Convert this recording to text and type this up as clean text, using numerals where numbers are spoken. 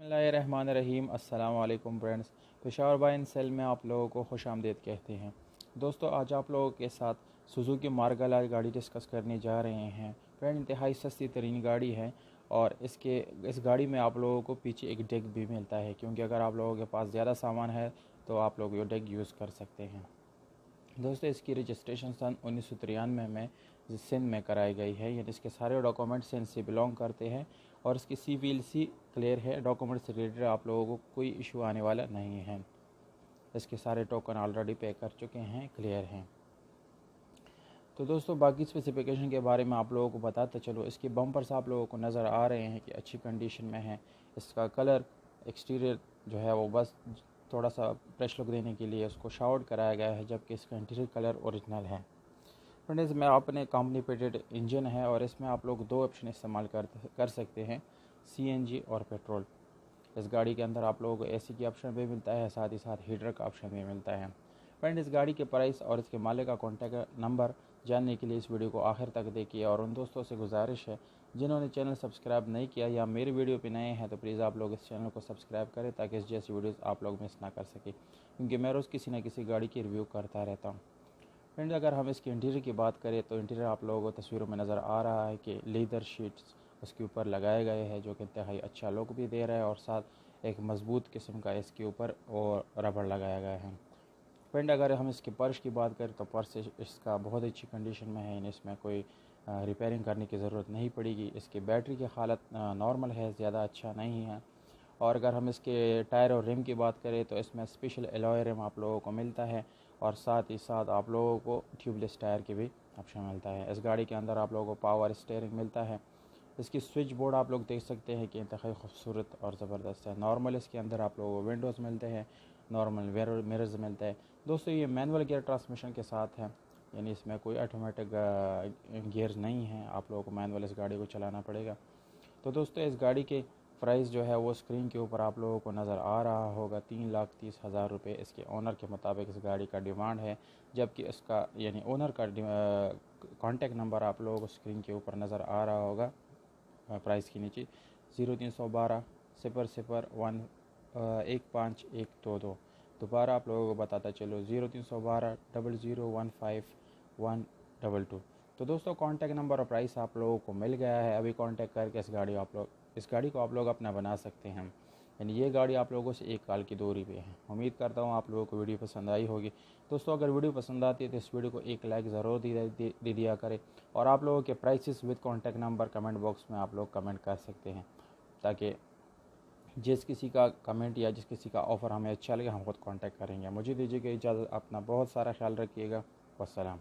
बिस्मिल्लाहिर्रहमानिर्रहीम। अस्सलाम वालेकुम friends. Peshawar buy and sell में आप लोगों को खुश आमदीद कहते हैं। दोस्तों, आज आप लोगों के साथ सुजुकी मार्गला गाड़ी डिस्कस करने जा रहे हैं। फ्रेंड, इंतहाई सस्ती तरीन गाड़ी है और इस गाड़ी में आप लोगों को पीछे एक डेक भी मिलता है, क्योंकि अगर आप लोगों के पास ज़्यादा सामान है तो आप लोग ये डेक यूज़ कर सकते हैं। दोस्तों, इसकी रजिस्ट्रेशन सन 1993 में सिंध में कराई गई है, यानी इसके सारे डॉक्यूमेंट सिंध से बिलोंग करते हैं और इसकी CVLC क्लियर है। डॉक्यूमेंट से रिलेटेड आप लोगों को कोई इशू आने वाला नहीं है। इसके सारे टोकन ऑलरेडी पे कर चुके हैं, क्लियर हैं। तो दोस्तों, बाकी स्पेसिफिकेशन के बारे में आप लोगों को बताते चलो। इसके बम्पर्स आप लोगों को नज़र आ रहे हैं कि अच्छी कंडीशन में है। इसका कलर एक्सटीरियर जो है वो बस थोड़ा सा फ्रेश लुक देने के लिए उसको शाउट कराया गया है, जबकि इसका इंटीरियर कलर ओरिजिनल है। फ्रेंड्स, इसमें अपने कंपनी पेटेड इंजन है और इसमें आप लोग दो ऑप्शन इस्तेमाल कर सकते हैं, CNG और पेट्रोल। इस गाड़ी के अंदर आप लोगों को AC की ऑप्शन भी मिलता है, साथ ही साथ हीटर का ऑप्शन भी मिलता है। फ्रेंड, इस गाड़ी के प्राइस और इसके मालिक का कॉन्टैक्ट नंबर जानने के लिए इस वीडियो को आखिर तक देखिए। और उन दोस्तों से गुजारिश है जिन्होंने चैनल सब्सक्राइब नहीं किया या मेरी वीडियो पे नए हैं तो प्लीज़ आप लोग इस चैनल को सब्सक्राइब करें, ताकि इस जैसी वीडियोस आप लोग मिस ना कर सकें, क्योंकि मैं रोज़ किसी न किसी गाड़ी की रिव्यू करता रहता हूँ। फ्रेंड, अगर हम इसके इंटीरियर की बात करें तो इंटीरियर आप लोगों को तस्वीरों में नज़र आ रहा है कि लेदर शीट्स उसके ऊपर लगाए गए हैं, जो कि इंतहाई अच्छा लुक भी दे रहा है और साथ एक मज़बूत किस्म का इसके ऊपर और रबड़ लगाया गया है। फ्रेंड, अगर हम इसके पर्श की बात करें तो पर्श इसका बहुत अच्छी कंडीशन में है, इसमें कोई रिपेयरिंग करने की ज़रूरत नहीं पड़ेगी। इसकी बैटरी की हालत नॉर्मल है, ज़्यादा अच्छा नहीं है। और अगर हम इसके टायर और रिम की बात करें तो इसमें स्पेशल एलॉय रिम आप लोगों को मिलता है और साथ ही साथ आप लोगों को ट्यूबलेस टायर की भी ऑप्शन मिलता है। इस गाड़ी के अंदर आप लोगों को पावर स्टीयरिंग मिलता है। इसकी स्विच बोर्ड आप लोग देख सकते हैं कि इंतहाई खूबसूरत और ज़बरदस्त है। नॉर्मल इसके अंदर आप लोगों को विंडोज़ मिलते हैं, नॉर्मल मिरर्स मिलते हैं। दोस्तों, ये मैनुअल गियर ट्रांसमिशन के साथ है, यानी इसमें कोई ऑटोमेटिक गियर नहीं है। आप लोगों को मैनुअल इस गाड़ी को चलाना पड़ेगा। तो दोस्तों, इस गाड़ी के प्राइस जो है वो स्क्रीन के ऊपर आप लोगों को नज़र आ रहा होगा। 3,30,000 रुपये इसके ओनर के मुताबिक इस गाड़ी का डिमांड है, जबकि इसका यानी ओनर का कॉन्टैक्ट नंबर आप लोगों को स्क्रीन के ऊपर नज़र आ रहा होगा प्राइस के नीचे। 0312 0 301 15122। दोबारा आप लोगों को बताता चलो, 0312 0015 122। तो दोस्तों, कॉन्टैक्ट नंबर और प्राइस आप लोगों को मिल गया है। अभी कॉन्टैक्ट करके इस गाड़ी को आप लोग अपना बना सकते हैं। यानी ये गाड़ी आप लोगों से 1 साल की दूरी पे है। उम्मीद करता हूँ आप लोगों को वीडियो पसंद आई होगी। दोस्तों, अगर वीडियो पसंद आती है तो इस वीडियो को एक लाइक ज़रूर दे दिया करें और आप लोगों के prices with contact number comment box में आप लोग कमेंट कर सकते हैं, ताकि जिस किसी का कमेंट या जिस किसी का ऑफ़र हमें अच्छा लगे हम खुद कॉन्टैक्ट करेंगे। मुझे दीजिएगा इजाज़त। अपना बहुत सारा ख्याल रखिएगा। वस्सलाम।